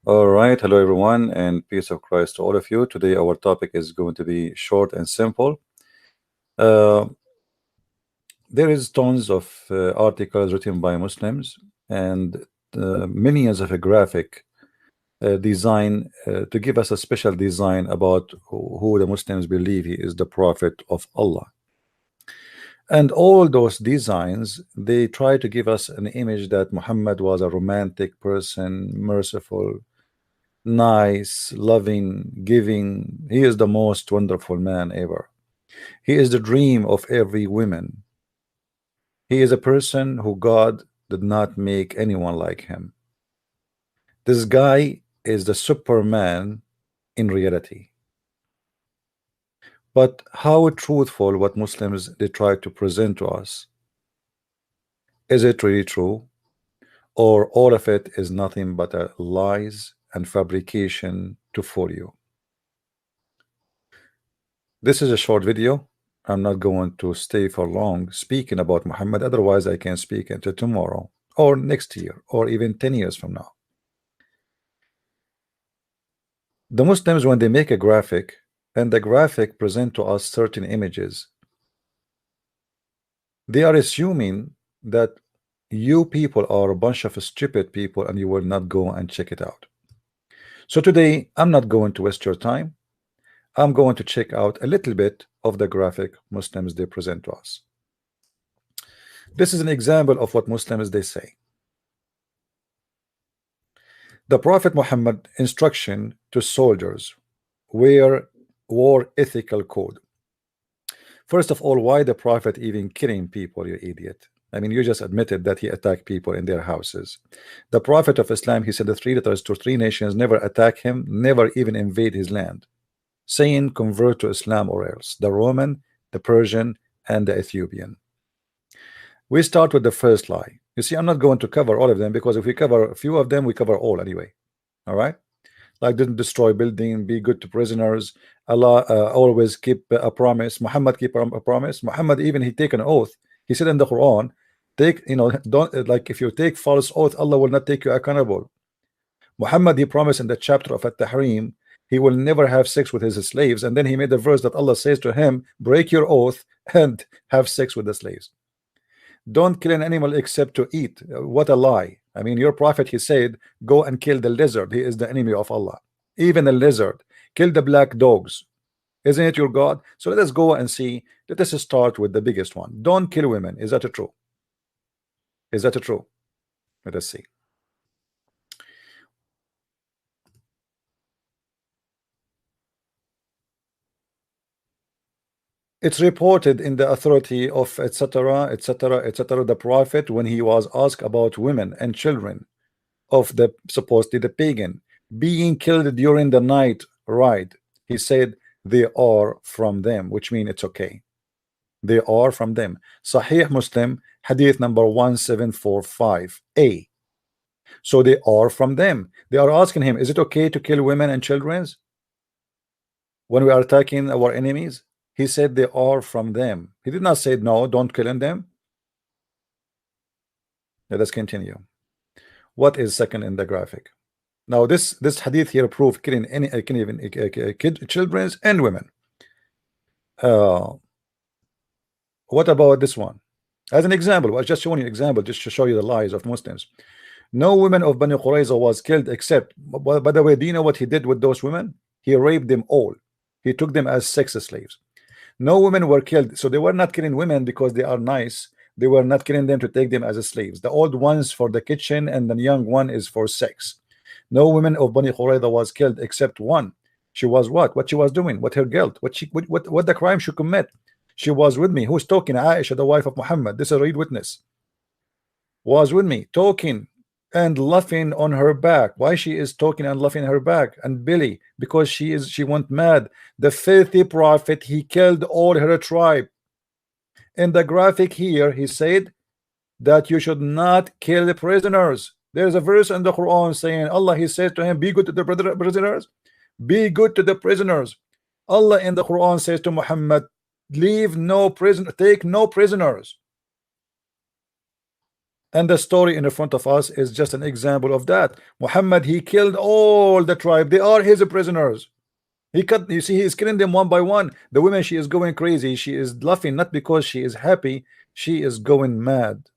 All right, hello everyone, and peace of Christ to all of you. Today, our topic is going to be short and simple. Uh, there is tons of articles written by Muslims and millions of a graphic design to give us a special design about who the Muslims believe he is the Prophet of Allah. And all those designs, they try to give us an image that Muhammad was a romantic person, merciful, nice, loving, giving. He is the most wonderful man ever. He is the dream of every woman. He is a person who God did not make anyone like him. This guy is the Superman in reality. But how truthful what Muslims they try to present to us? Is it really true? Or all of it is nothing but a lies and fabrication to fool you? This is a short video. I'm not going to stay for long speaking about Muhammad, otherwise I can speak until tomorrow or next year or even 10 years from now. The Muslims, when they make a graphic and the graphic present to us certain images, they are assuming that you people are a bunch of stupid people and you will not go and check it out. So today I'm not going to waste your time. I'm going to check out a little bit of the graphic Muslims they present to us. This is an example of what Muslims they say. The Prophet Muhammad instruction to soldiers were war ethical code. First of all, why the Prophet even killing people, you idiot? I mean, you just admitted that he attacked people in their houses. The Prophet of Islam, he said the three letters to three nations, never attack him, never even invade his land, saying convert to Islam or else. The Roman, the Persian, and the Ethiopian. We start with the first lie. You see, I'm not going to cover all of them because if we cover a few of them, we cover all anyway. All right? Like didn't destroy building, be good to prisoners, Allah always keep a promise, Muhammad keep a promise. Muhammad even he take an oath. He said in the Quran, take, don't, like if you take false oath, Allah will not take you accountable. Muhammad he promised in the chapter of At-Tahrim he will never have sex with his slaves, and then he made the verse that Allah says to him, break your oath and have sex with the slaves. Don't kill an animal except to eat. What a lie. I mean, your prophet, he said, go and kill the lizard. He is the enemy of Allah. Even the lizard. Kill the black dogs. Isn't it your God? So let us go and see. Let us start with the biggest one. Don't kill women. Is that true? Is that true? Let us see. It's reported in the authority of etc., etc., etc. The prophet, when he was asked about women and children of the supposedly the pagan being killed during the night ride, he said they are from them, which means it's okay. They are from them. Sahih Muslim, hadith number 1745a. So they are from them. They are asking him, is it okay to kill women and children when we are attacking our enemies? He said they are from them. He did not say no, don't kill them. Let us continue. What is second in the graphic? Now this hadith here prove killing any can even children and women. What about this one? As an example, I was just showing you an example just to show you the lies of Muslims. No woman of Bani Qurayza was killed except, by the way, do you know what he did with those women? He raped them all. He took them as sex slaves. No women were killed, so they were not killing women because they are nice. They were not killing them to take them as slaves. The old ones for the kitchen and the young one is for sex. No woman of Bani Qurayza was killed except one. She was what she was doing, what her guilt, what the crime she commit. She was with me. Who's talking? Aisha, the wife of Muhammad. This is a read witness. Was with me, talking and laughing on her back. Why she is talking and laughing her back? And Billy, because she went mad. The filthy prophet, he killed all her tribe. In the graphic here, he said that you should not kill the prisoners. There's a verse in the Quran saying, Allah, he says to him, be good to the prisoners. Be good to the prisoners. Allah in the Quran says to Muhammad, leave no prisoner, take no prisoners. And the story in front of us is just an example of that. Muhammad, he killed all the tribe. They are his prisoners. He cut, you see, he is killing them one by one. The woman, she is going crazy. She is laughing not because she is happy, she is going mad,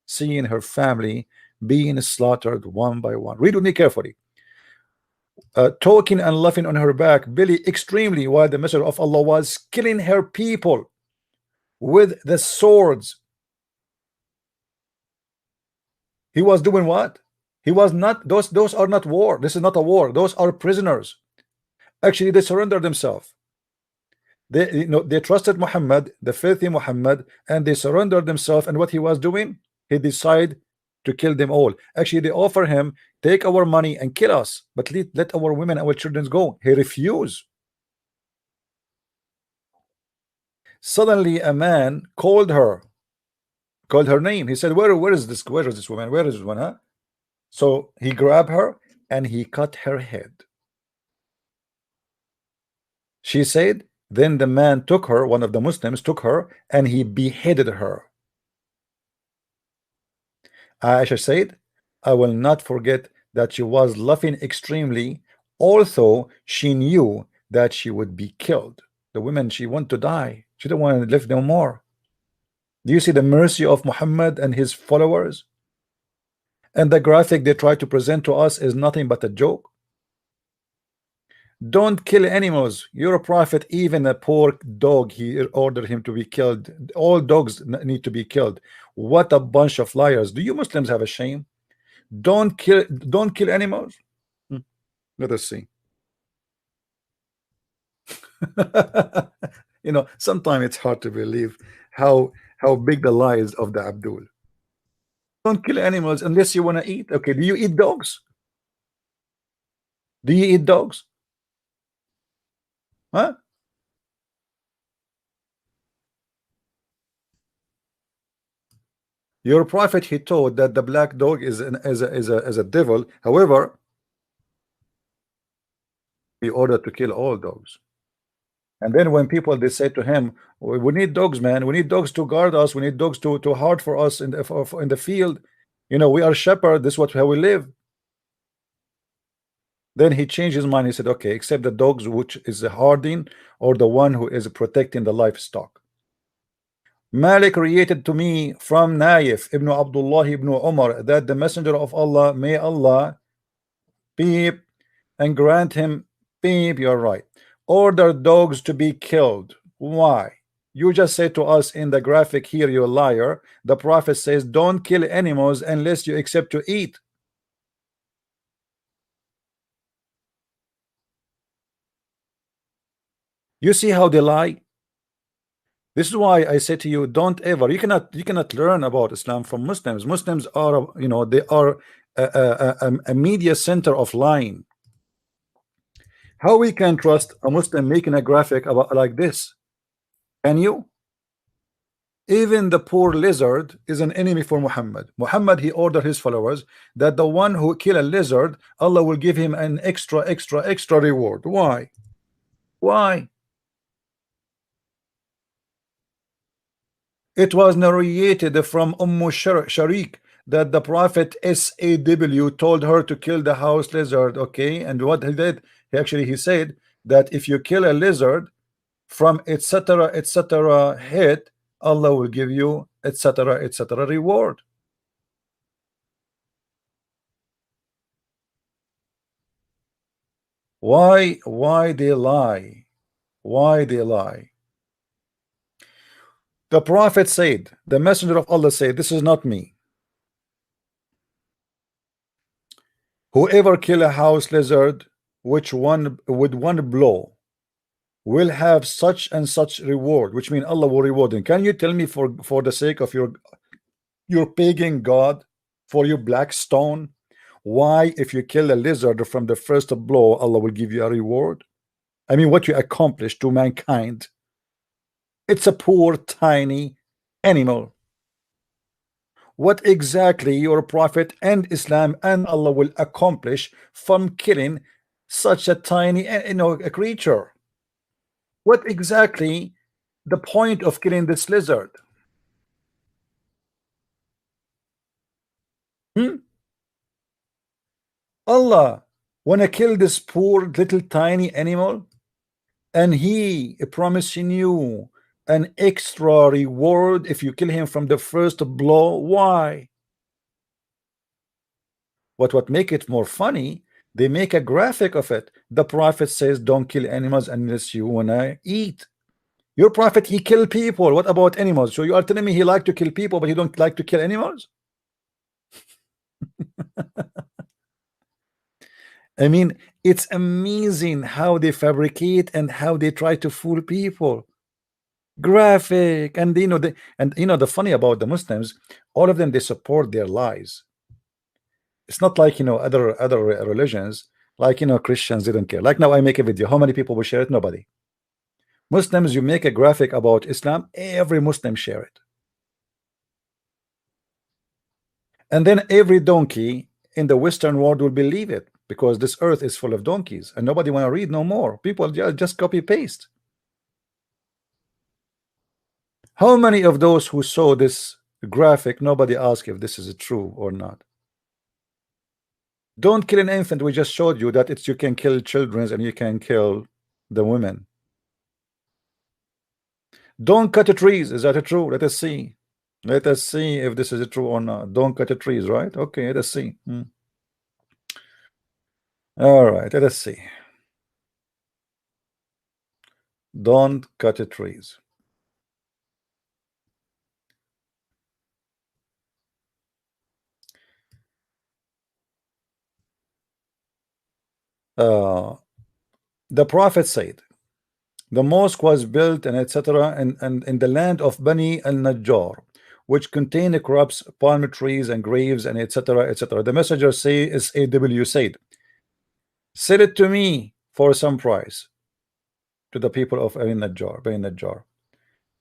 seeing her family being slaughtered one by one. Read with me carefully. Talking and laughing on her back, Billy extremely, while the messenger of Allah was killing her people with the swords. He was doing what? He was not, those are not war. This is not a war. Those are prisoners. Actually, they surrendered themselves. They trusted Muhammad, the filthy Muhammad, and they surrendered themselves. And what he was doing, he decided to kill them all. Actually, they offer him, take our money and kill us, but let our women, our children go. He refused. Suddenly, a man called her name. He said, where is this woman? Where is this one? Huh? So he grabbed her and he cut her head. She said, then the man took her, one of the Muslims took her, and he beheaded her. Aisha said, I will not forget that she was laughing extremely, although she knew that she would be killed. The woman, she wanted to die. She didn't want to live no more. Do you see the mercy of Muhammad and his followers? And the graphic they try to present to us is nothing but a joke. Don't kill animals. You're a prophet. Even a poor dog, he ordered him to be killed. All dogs need to be killed. What a bunch of liars. Do you Muslims have a shame? Don't kill animals. Let us see. You know, sometimes it's hard to believe how big the lies of the Abdul. Don't kill animals unless you want to eat. Okay, do you eat dogs? Do you eat dogs? Huh? Your prophet, he taught that the black dog is a devil. However, he ordered to kill all dogs. And then when people, they say to him, we need dogs, man. We need dogs to guard us. We need dogs to hard for us in the field. You know, we are shepherd. This is how we live. Then he changed his mind. He said, okay, except the dogs, which is the harding, or the one who is protecting the livestock. Malik related to me from Naif ibn Abdullah ibn Umar that the messenger of Allah, may Allah beep and grant him beep, you're right, order dogs to be killed. Why? You just said to us in the graphic here, you liar. The prophet says don't kill animals unless you accept to eat. You see how they lie? This is why I say to you, don't ever, you cannot learn about Islam from Muslims. Muslims are, you know, they are a media center of lying. How we can trust a Muslim making a graphic about like this? Can you? Even the poor lizard is an enemy for Muhammad. Muhammad, he ordered his followers that the one who kill a lizard, Allah will give him an extra reward. Why? Why? It was narrated from Sharik that the prophet SAW told her to kill the house lizard. Okay, and what he did, he said that if you kill a lizard from etc hit, Allah will give you etc reward. Why they lie? Why they lie? The prophet said, the messenger of Allah said, this is not me, whoever kill a house lizard which one with one blow will have such and such reward, which means Allah will reward him. Can you tell me, for the sake of your pagan god, for your black stone, why if you kill a lizard from the first blow, Allah will give you a reward? I mean, what you accomplished to mankind. It's a poor tiny animal. What exactly your prophet and Islam and Allah will accomplish from killing such a tiny, a creature? What exactly the point of killing this lizard? Hmm? Allah wanna kill this poor little tiny animal, and he promising you an extra reward if you kill him from the first blow. Why? What make it more funny, they make a graphic of it. The prophet says don't kill animals unless you wanna eat. Your prophet, he kill people. What about animals? So you are telling me he like to kill people but he don't like to kill animals? I mean, it's amazing how they fabricate and how they try to fool people. Graphic, and the funny about the Muslims, all of them, they support their lies. It's not like other religions, like Christians didn't care. Like now I make a video, how many people will share it? Nobody. Muslims, you make a graphic about Islam, every Muslim share it, and then every donkey in the Western world will believe it, because this earth is full of donkeys and nobody want to read no more. People just copy paste. How many of those who saw this graphic, nobody asked if this is true or not? Don't kill an infant. We just showed you that you can kill children and you can kill the women. Don't cut the trees. Is that true? Let us see. Let us see if this is true or not. Don't cut the trees, right? Okay, let us see. All right, let us see. Don't cut the trees. The prophet said, the mosque was built and etc. and in the land of Bani al-Najjar, which contain crops, palm trees and graves and etc. etc. The messenger is AW said, sell it to me for some price, to the people of Bani Najjar.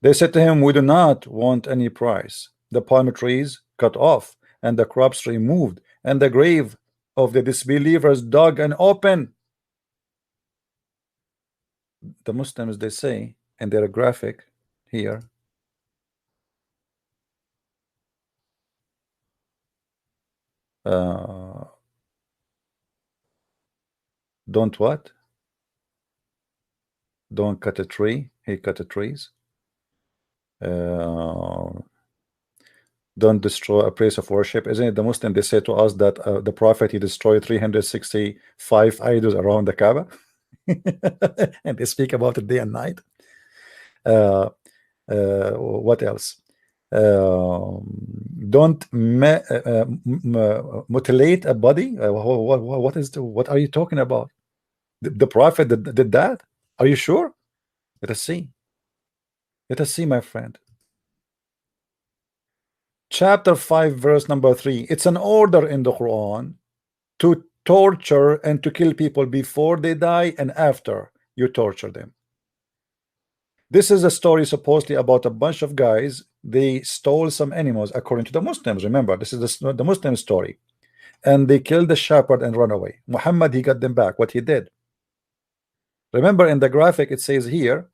They said to him, we do not want any price. The palm trees cut off and the crops removed and the grave of the disbelievers dug and open. The Muslims, they say in their graphic here, don't what? Don't cut a tree. He cut the trees. Don't destroy a place of worship. Isn't it the Muslim? They say to us that the Prophet, he destroyed 365 idols around the Kaaba, and they speak about it day and night. What else? Don't mutilate a body. What are you talking about? The Prophet did that? Are you sure? Let us see. Let us see, my friend. Chapter 5, verse number 3. It's an order in the Quran to torture and to kill people before they die and after you torture them. This is a story supposedly about a bunch of guys. They stole some animals according to the Muslims. Remember, this is the Muslim story. And they killed the shepherd and run away. Muhammad, he got them back. What he did. Remember in the graphic, it says here,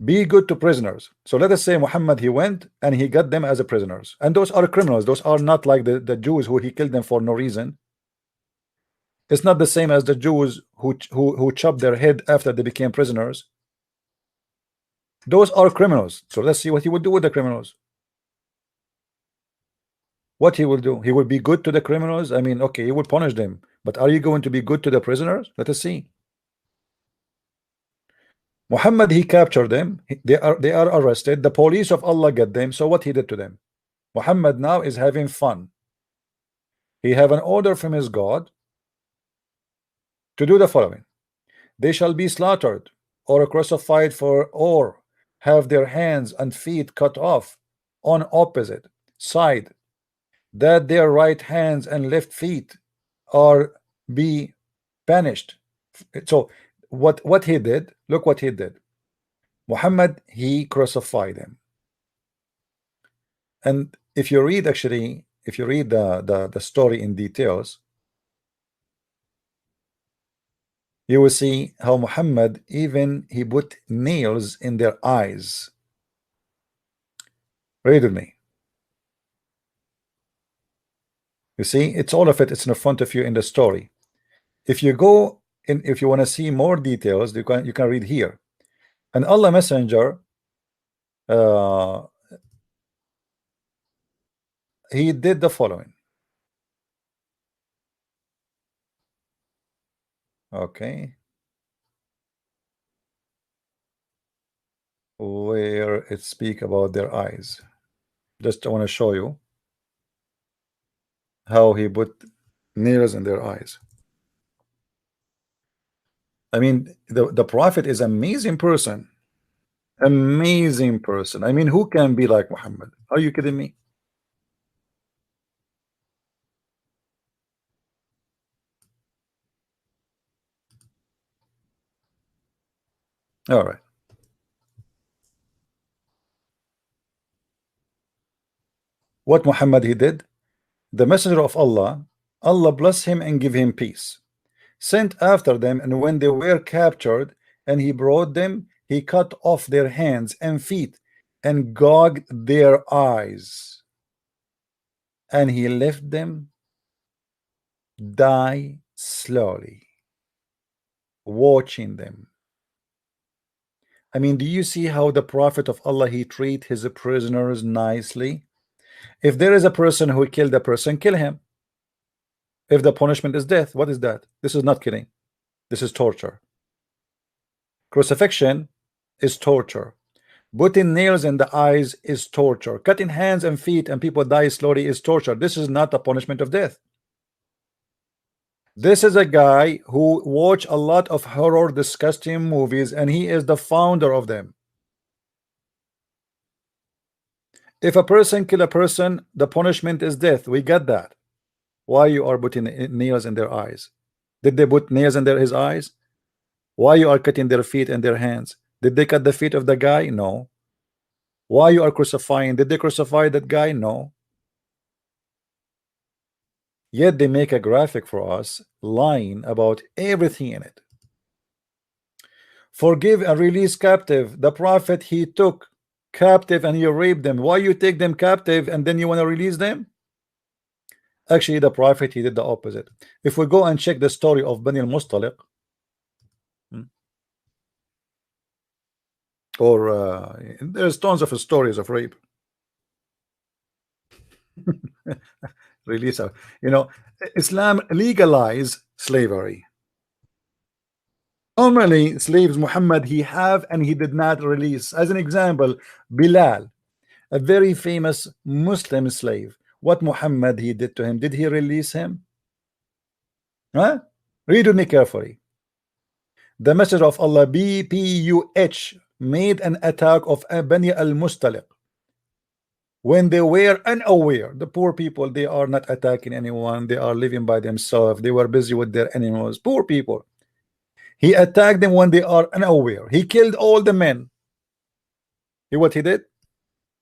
be good to prisoners. So let us say Muhammad, he went and he got them as a prisoners. And those are criminals. Those are not like the Jews who he killed them for no reason. It's not the same as the Jews who chopped their head after they became prisoners. Those are criminals. So let's see what he would do with the criminals. What he will do? He will be good to the criminals. I mean, okay, he will punish them, but are you going to be good to the prisoners? Let us see. Muhammad, he captured them. They are arrested. The police of Allah get them. So what he did to them? Muhammad now is having fun. He have an order from his God to do the following: they shall be slaughtered or crucified or have their hands and feet cut off on opposite side, that their right hands and left feet are be banished. So what he did, look what he did. Muhammad, he crucified him. And if you read the story in details, you will see how Muhammad, even he put nails in their eyes. Read with me. You see, it's all of it. It's in front of you in the story. If you go in, if you want to see more details, you can read here. And Allah Messenger, uh, he did the following. Okay, where it speak about their eyes. Just I want to show you how he put nails in their eyes. I mean, the prophet is amazing person. Amazing person. I mean, who can be like Muhammad? Are you kidding me? All right. What Muhammad he did? The messenger of Allah, Allah bless him and give him peace, sent after them, and when they were captured and he brought them, he cut off their hands and feet and gouged their eyes, and he left them die slowly, watching them. I mean, do you see how the prophet of Allah, he treat his prisoners nicely? If there is a person who killed a person, kill him. If the punishment is death, what is that? This is not killing. This is torture. Crucifixion is torture. Putting nails in the eyes is torture. Cutting hands and feet and people die slowly is torture. This is not a punishment of death. This is a guy who watch a lot of horror, disgusting movies, and he is the founder of them. If a person kill a person, the punishment is death. We get that. Why you are putting nails in their eyes? Did they put nails in his eyes? Why you are cutting their feet and their hands? Did they cut the feet of the guy? No. Why you are crucifying? Did they crucify that guy? No. Yet they make a graphic for us lying about everything in it. Forgive and release captive. The prophet, he took captive and you raped them. Why you take them captive and then you want to release them? Actually, the prophet, he did the opposite. If we go and check the story of Bani al-Mustaliq, or there's tons of stories of rape. Release, you know, Islam legalized slavery. Normally, slaves Muhammad he have and he did not release. As an example, Bilal, a very famous Muslim slave. What Muhammad he did to him? Did he release him? Huh? Read with me carefully. The Messenger of Allah, BPUH, made an attack of Bani al-Mustaliq when they were unaware. The poor people, they are not attacking anyone. They are living by themselves. They were busy with their animals. Poor people. He attacked them when they are unaware. He killed all the men. See what he did?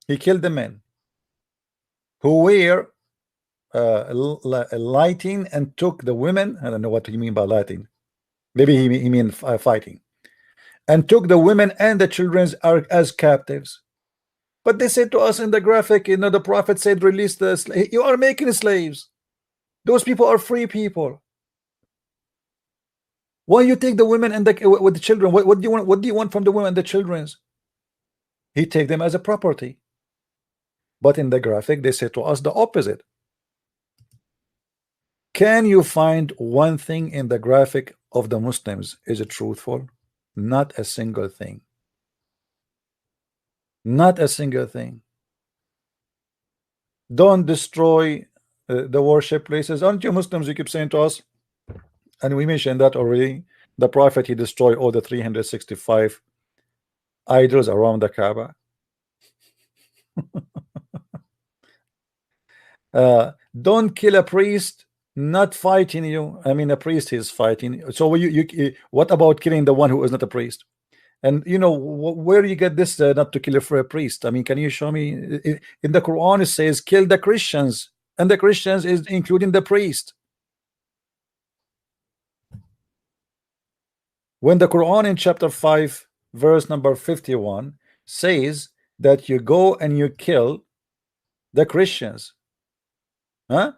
He killed the men who were lighting and took the women. I don't know what you mean by lighting. Maybe he mean fighting. And took the women and the children as captives. But they said to us in the graphic, you know, the prophet said, release the slaves. You are making slaves. Those people are free people. Why you take the women and with the children? What do you want? What do you want from the women and the children? He take them as a property. But in the graphic, they say to us the opposite. Can you find one thing in the graphic of the Muslims? Is it truthful? Not a single thing. Not a single thing. Don't destroy the worship places. Aren't you Muslims? You keep saying to us, and we mentioned that already. The prophet, he destroyed all the 365 idols around the Kaaba. Don't kill a priest not fighting you. I mean, a priest is fighting. So what about killing the one who is not a priest? And you know, where you get this not to kill for a priest? I mean, can you show me in the Quran? It says kill the Christians, and the Christians is including the priest. When the Quran in chapter 5 verse number 51 says that you go and you kill the Christians, huh?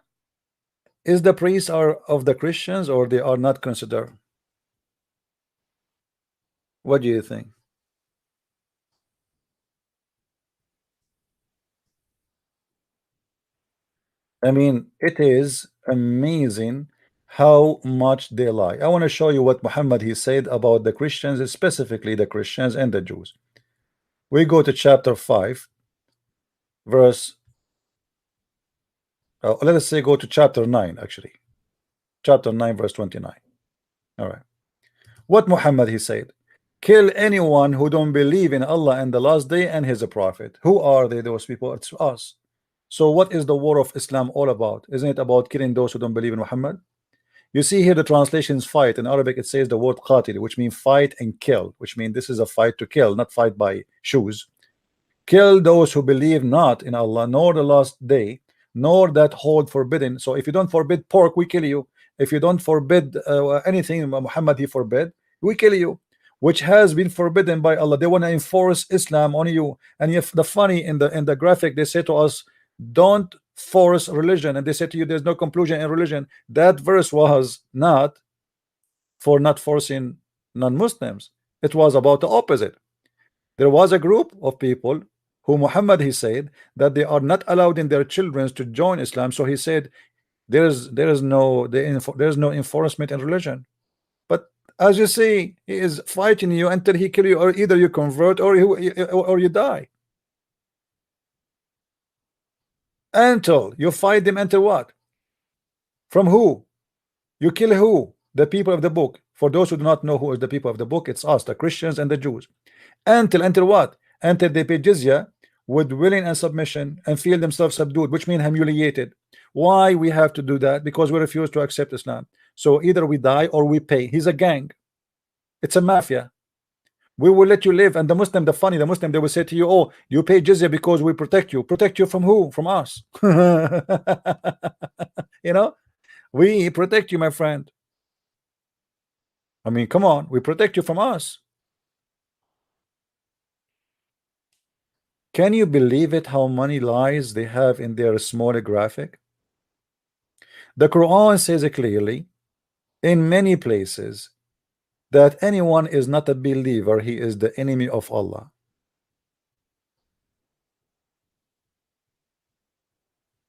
Is the priests are of the Christians or they are not considered? What do you think? I mean, it is amazing how much they lie. I want to show you what Muhammad he said about the Christians, specifically the Christians and the Jews. We go to chapter 5, verse, let us say go to chapter 9, actually. Chapter 9, verse 29. All right. What Muhammad he said? Kill anyone who don't believe in Allah and the last day and his prophet. Who are they, those people? It's us. So what is the war of Islam all about? Isn't it about killing those who don't believe in Muhammad? You see here the translations fight. In Arabic it says the word qatil, which means fight and kill, which means this is a fight to kill, not fight by shoes. Kill those who believe not in Allah, nor the last day, nor that hold forbidden. So if you don't forbid pork, we kill you. If you don't forbid anything Muhammad he forbid, we kill you, which has been forbidden by Allah. They want to enforce Islam on you. And if the funny in the graphic, they say to us, don't force religion, and they say to you there's no conclusion in religion. That verse was not for not forcing non-Muslims. It was about the opposite. There was a group of people who Muhammad he said that they are not allowed in their children to join Islam. So he said there is no enforcement in religion. But as you see, he is fighting you until he kill you, or either you convert or you die. Until you fight them until what? From who? You kill who? The people of the book. For those who do not know who is the people of the book, it's us, the Christians and the Jews. Until what? Until they pay jizya with willing and submission and feel themselves subdued, which means humiliated. Why we have to do that? Because we refuse to accept Islam. So either we die or we pay. He's a gang. It's a mafia. We will let you live. And the Muslim, the Muslim, they will say to you, oh, you pay jizya because we protect you. Protect you from who? From us. You know, we protect you, my friend. I mean, come on, we protect you from us. Can you believe it, how many lies they have in their small graphic? The Quran says it clearly in many places that anyone is not a believer, he is the enemy of Allah.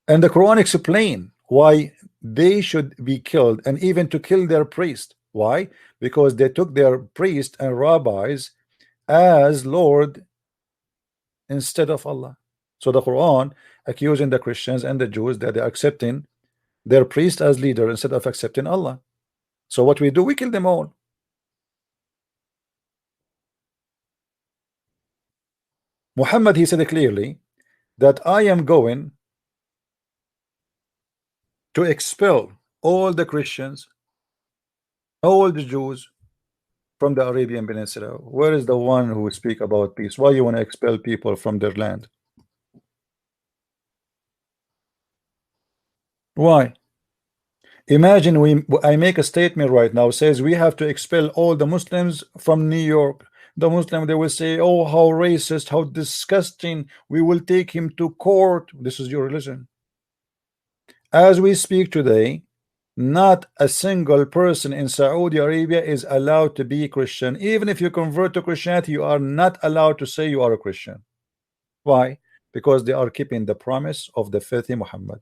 And the Quran explain why they should be killed, and even to kill their priest. Why? Because they took their priest and rabbis as Lord instead of Allah. So the Quran accusing the Christians and the Jews that they're accepting their priest as leader instead of accepting Allah. So what we do, we kill them all. Muhammad he said clearly that I am going to expel all the Christians, all the Jews from the Arabian Peninsula. Where is the one who would speak about peace? Why you want to expel people from their land? Why? Imagine I make a statement right now says we have to expel all the Muslims from New York. The Muslim, they will say, oh, how racist, how disgusting, we will take him to court. This is your religion. As we speak today, not a single person in Saudi Arabia is allowed to be Christian. Even if you convert to Christianity, you are not allowed to say you are a Christian. Why? Because they are keeping the promise of the filthy Muhammad.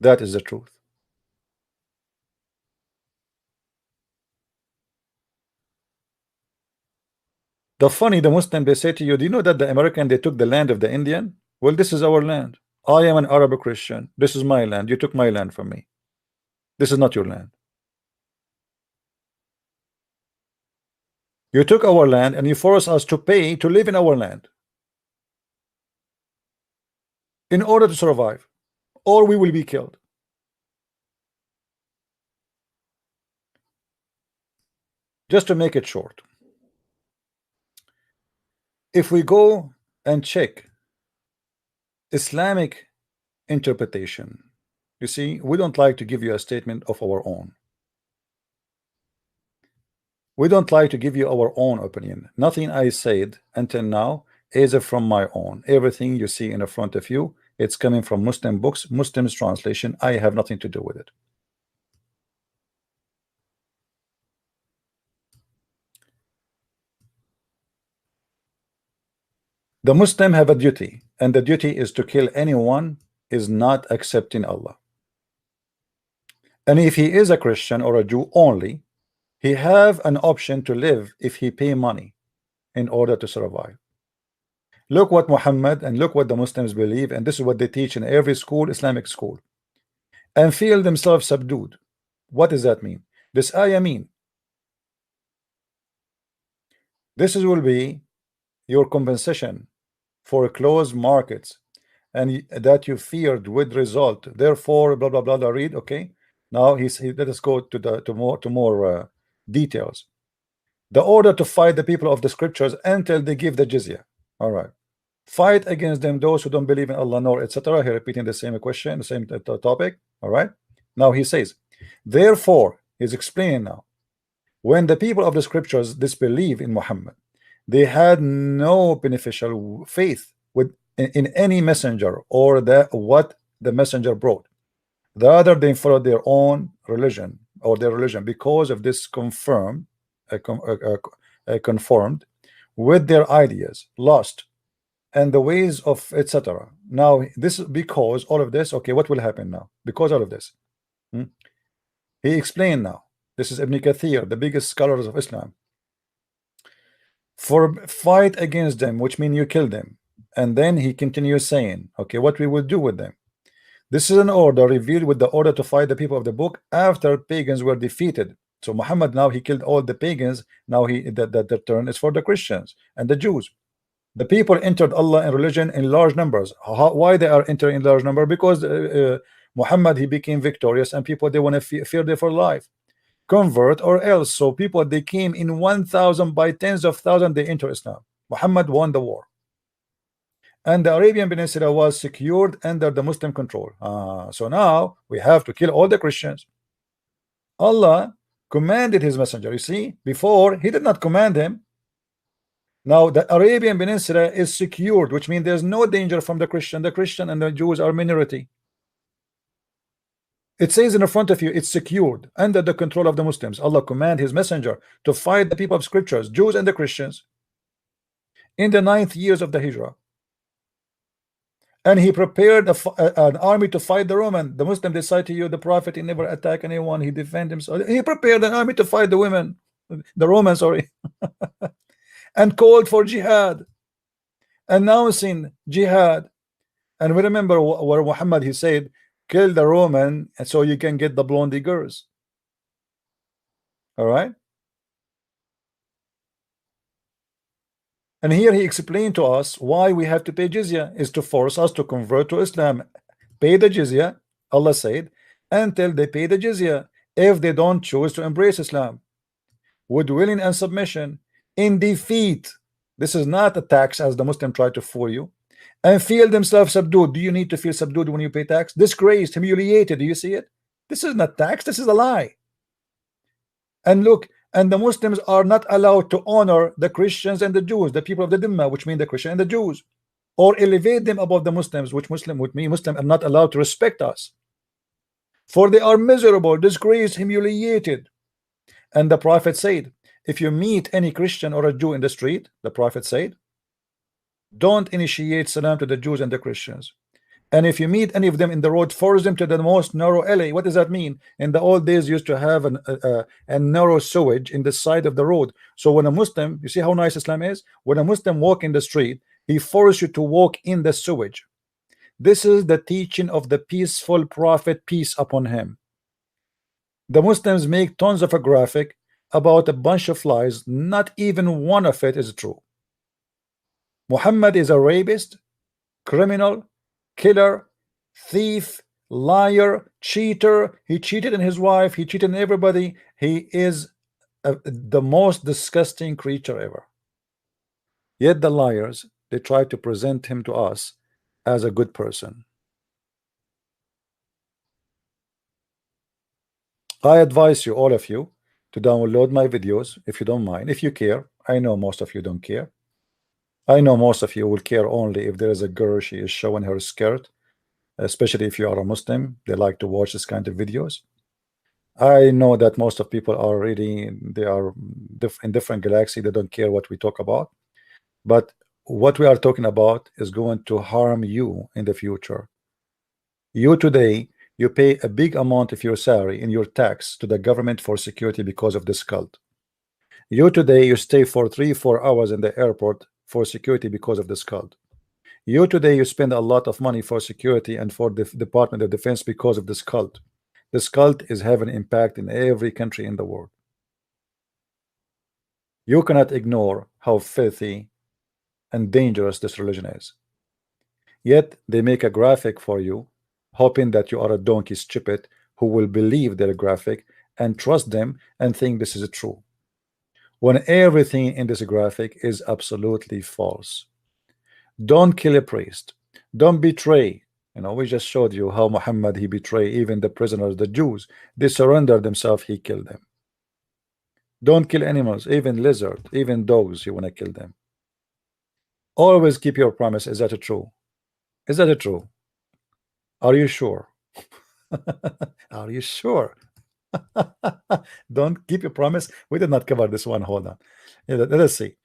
That is the truth. The Muslim, they say to you, do you know that the American, they took the land of the Indian? Well, this is our land. I am an Arab Christian. This is my land. You took my land from me. This is not your land. You took our land and you forced us to pay to live in our land in order to survive, or we will be killed. Just to make it short, if we go and check Islamic interpretation, you see, we don't like to give you a statement of our own. We don't like to give you our own opinion. Nothing I said until now is from my own. Everything you see in the front of you, it's coming from Muslim books, Muslim's translation. I have nothing to do with it. The Muslim have a duty, and the duty is to kill anyone is not accepting Allah. And if he is a Christian or a Jew only, he have an option to live if he pay money in order to survive. Look what Muhammad and look what the Muslims believe, and this is what they teach in every school, Islamic school, and feel themselves subdued. What does that mean? This ayah mean this will be your compensation for closed markets and that you feared would result. Therefore, blah blah blah. Read, okay. Now let us go to more details. The order to fight the people of the scriptures until they give the jizya. All right. Fight against them, those who don't believe in Allah nor etc. He repeating the same question, the same topic. All right. Now he says, therefore, he's explaining now. When the people of the scriptures disbelieve in Muhammad, they had no beneficial faith in any messenger or what the messenger brought. Rather, they followed their own religion or their religion because of this conformed with their ideas, lost, and the ways of etc. Now, this because all of this. Okay, what will happen now? Because all of this, he explained now. This is Ibn Kathir, the biggest scholars of Islam. For fight against them, which means you kill them, and then he continues saying, okay, what we will do with them. This is an order revealed with the order to fight the people of the book after pagans were defeated. So Muhammad now he killed all the pagans. Now the turn is for the Christians and the Jews. The people entered Allah in religion in large numbers. Why they are entering in large number? Because Muhammad he became victorious, and people they want to fear their for life. Convert or else. So people they came in 1,000 by tens of thousands. They enter Islam. Muhammad won the war, and the Arabian Peninsula was secured under the Muslim control. So now we have to kill all the Christians. Allah commanded his messenger. You see, before he did not command him. Now the Arabian Peninsula is secured, which means there's no danger from the Christian. The Christian and the Jews are minority. It says in the front of you, it's secured under the control of the Muslims. Allah command his messenger to fight the people of scriptures, Jews and the Christians, in the 9th years of the Hijrah. And he prepared an army to fight the Roman. The Muslim decide to you, the Prophet, he never attacked anyone. He defend himself. He prepared an army to fight the women, the Romans, sorry, and called for jihad, announcing jihad. And we remember where Muhammad he said, kill the Roman, and so you can get the blondie girls. All right. And here he explained to us why we have to pay jizya is to force us to convert to Islam. Pay the jizya, Allah said, until they pay the jizya. If they don't choose to embrace Islam with willing and submission, in defeat, this is not a tax as the Muslim try to fool you, and feel themselves subdued. Do you need to feel subdued when you pay tax? Disgraced, humiliated. Do you see it? This is not tax, this is a lie. And look, and the Muslims are not allowed to honor the Christians and the Jews, the people of the Dhimma, which mean the Christian and the Jews, or elevate them above the Muslims, which Muslim would mean Muslims are not allowed to respect us, for they are miserable, disgraced, humiliated. And the Prophet said, if you meet any Christian or a Jew in the street, the Prophet said, don't initiate salam to the Jews and the Christians. And if you meet any of them in the road, force them to the most narrow alley. What does that mean? In the old days, used to have a narrow sewage in the side of the road. So when a Muslim, you see how nice Islam is? When a Muslim walk in the street, he forces you to walk in the sewage. This is the teaching of the peaceful Prophet, peace upon him. The Muslims make tons of a graphic about a bunch of lies. Not even one of it is true. Muhammad is a rapist, criminal, killer, thief, liar, cheater. He cheated on his wife, he cheated on everybody. He is the most disgusting creature ever. Yet the liars, they try to present him to us as a good person. I advise you, all of you, to download my videos if you don't mind, if you care. I know most of you don't care. I know most of you will care only if there is a girl, she is showing her skirt, especially if you are a Muslim. They like to watch this kind of videos. I know that most of people are really, they are in different galaxy. They don't care what we talk about. But what we are talking about is going to harm you in the future. You today, you pay a big amount of your salary in your tax to the government for security because of this cult. You today, you stay for 3-4 hours in the airport for security because of this cult. You today, you spend a lot of money for security and for the Department of Defense because of this cult. This cult is having impact in every country in the world. You cannot ignore how filthy and dangerous this religion is. Yet they make a graphic for you, hoping that you are a donkey stupid who will believe their graphic and trust them and think this is true, when everything in this graphic is absolutely false. Don't kill a priest. Don't betray. You know, we just showed you how Muhammad, he betrayed even the prisoners, the Jews. They surrendered themselves, he killed them. Don't kill animals, even lizard, even dogs, you want to kill them. Always keep your promise. Is that true? Is that true? Are you sure? Are you sure? Don't keep your promise. We did not cover this one. Hold on. Yeah, let us see.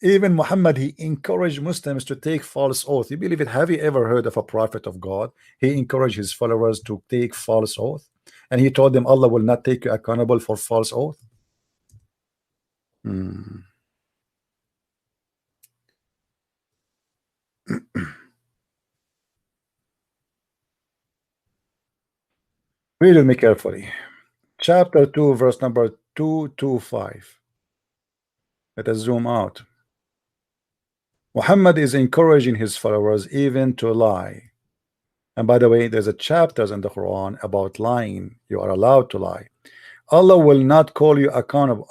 Even Muhammad, he encouraged Muslims to take false oath. You believe it? Have you ever heard of a prophet of God? He encouraged his followers to take false oath, and he told them Allah will not take you accountable for false oath. Read with me carefully. Chapter 2, verse number 225. Let us zoom out. Muhammad is encouraging his followers even to lie. And by the way, there's a chapters in the Quran about lying. You are allowed to lie. Allah will not call you accountable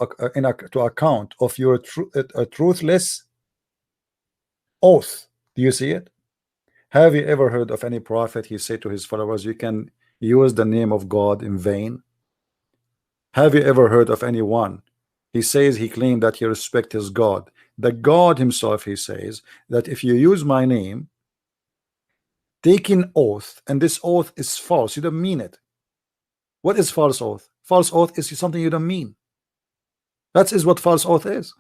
to account of your truthless oath. Do you see it? Have you ever heard of any prophet he said to his followers, you can use the name of God in vain? Have you ever heard of anyone he says he claimed that he respects his God, the God himself? He says that if you use my name, taking oath, and this oath is false, you don't mean it. What is false oath? False oath is something you don't mean. That is what false oath is.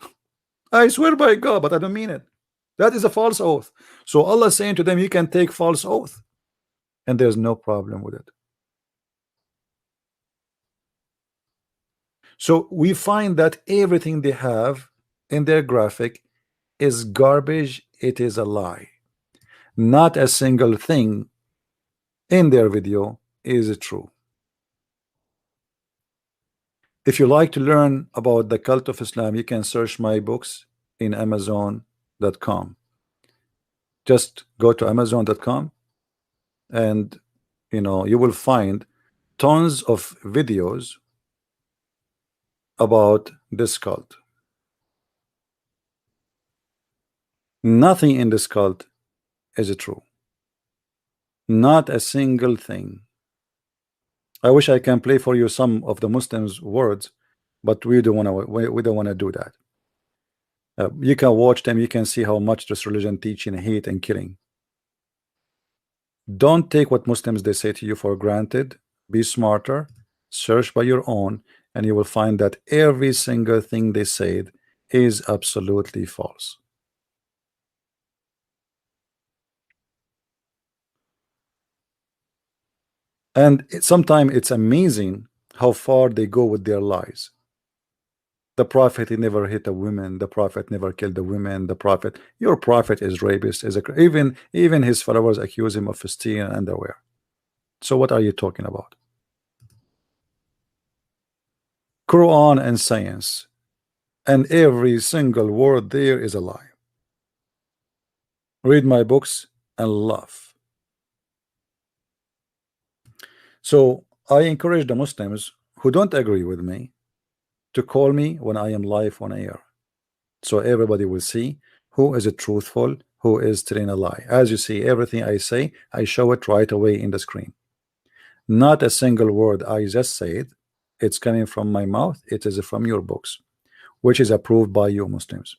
I swear by God, but I don't mean it. That is a false oath. So Allah is saying to them, you can take false oath, and there's no problem with it. So we find that everything they have in their graphic is garbage. It is a lie. Not a single thing in their video is true. If you like to learn about the cult of Islam, you can search my books in Amazon.com. Just go to Amazon.com, and you will find tons of videos about this cult. Nothing in this cult is true. Not a single thing. I wish I can play for you some of the Muslims' words, but we don't want to do that. You can watch them. You can see how much this religion teaching hate and killing. Don't take what Muslims they say to you for granted. Be smarter. Search by your own, and you will find that every single thing they said is absolutely false. And sometimes it's amazing how far they go with their lies. The prophet, he never hit a woman. The prophet never killed a woman. The prophet, your prophet is rapist. Even his followers accuse him of stealing underwear. So what are you talking about? Quran and science, and every single word there is a lie. Read my books and laugh. So I encourage the Muslims who don't agree with me to call me when I am live on air, so everybody will see who is truthful, who is telling a lie. As you see, everything I say, I show it right away in the screen. Not a single word I just said, it's coming from my mouth. It is from your books, which is approved by you Muslims.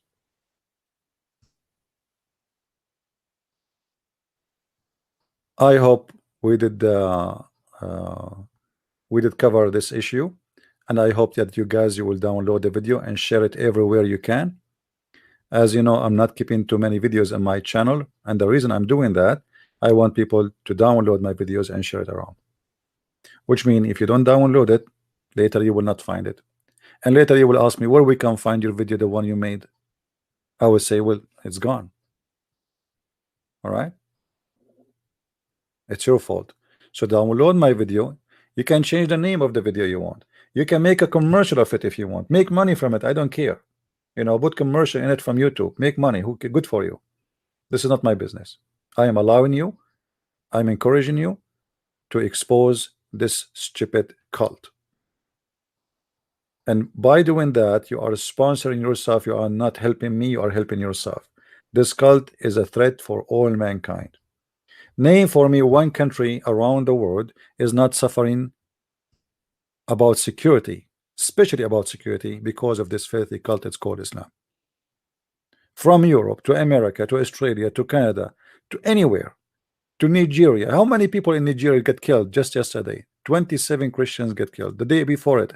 I hope we did uh, cover this issue, and I hope that you guys you will download the video and share it everywhere you can. As you know, I'm not keeping too many videos on my channel, and the reason I'm doing that, I want people to download my videos and share it around. Which means if you don't download it, later you will not find it, and later you will ask me where we can find your video, the one you made. I will say, well, it's gone. All right, it's your fault. So download my video. You can change the name of the video you want. You can make a commercial of it if you want. Make money from it. I don't care. You know, put commercial in it from YouTube. Make money. Who good for you? This is not my business. I am allowing you. I'm encouraging you to expose this stupid cult. And by doing that, you are sponsoring yourself. You are not helping me. You are helping yourself. This cult is a threat for all mankind. Name for me one country around the world is not suffering about security, especially about security, because of this filthy cult. It's called Islam. From Europe to America to Australia to Canada to anywhere to Nigeria. How many people in Nigeria get killed just yesterday? 27 Christians get killed. The day before it,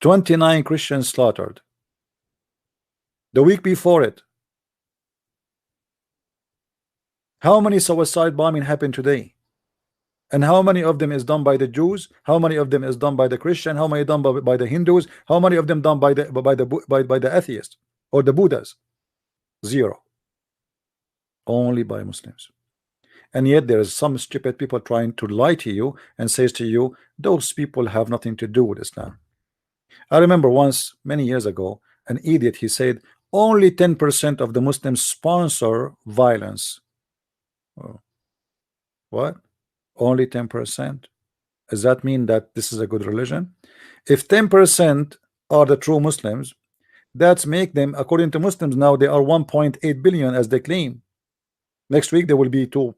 29 Christians slaughtered. The week before it, how many suicide bombing happened today? And how many of them is done by the Jews? How many of them is done by the Christian? How many done by the Hindus? How many of them done by the atheists or the Buddhas? Zero. Only by Muslims. And yet there is some stupid people trying to lie to you and says to you, those people have nothing to do with Islam. I remember once, many years ago, an idiot, he said, only 10% of the Muslims sponsor violence. Oh. What? Only 10%? Does that mean that this is a good religion? If 10% are the true Muslims, that's make them, according to Muslims now, they are 1.8 billion as they claim. Next week there will be 2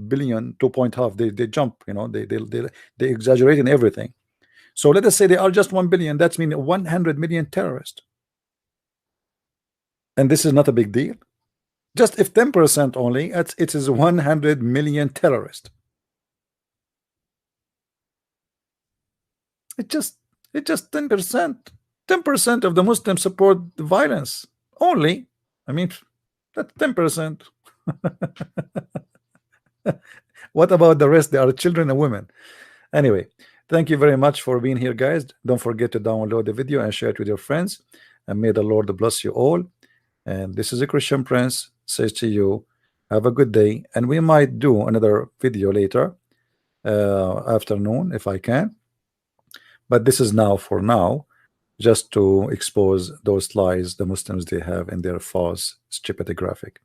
billion, 2.5. They jump, you know, they exaggerate in everything. So let us say they are just 1 billion. That's mean 100 million terrorists. And this is not a big deal. Just if 10% only, it is 100 million terrorists. It's just 10%. 10% of the Muslims support the violence only. I mean, that's 10%. What about the rest? They are children and women. Anyway, thank you very much for being here, guys. Don't forget to download the video and share it with your friends. And may the Lord bless you all. And this is a Christian Prince says to you, have a good day. And we might do another video later afternoon if I can. But this is now for now, just to expose those lies the Muslims they have in their false stupid graphic.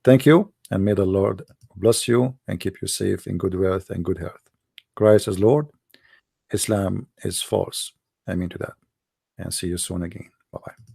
Thank you, and may the Lord bless you and keep you safe in good wealth and good health. Christ is Lord, Islam is false. I mean to that. And see you soon again. Bye-bye.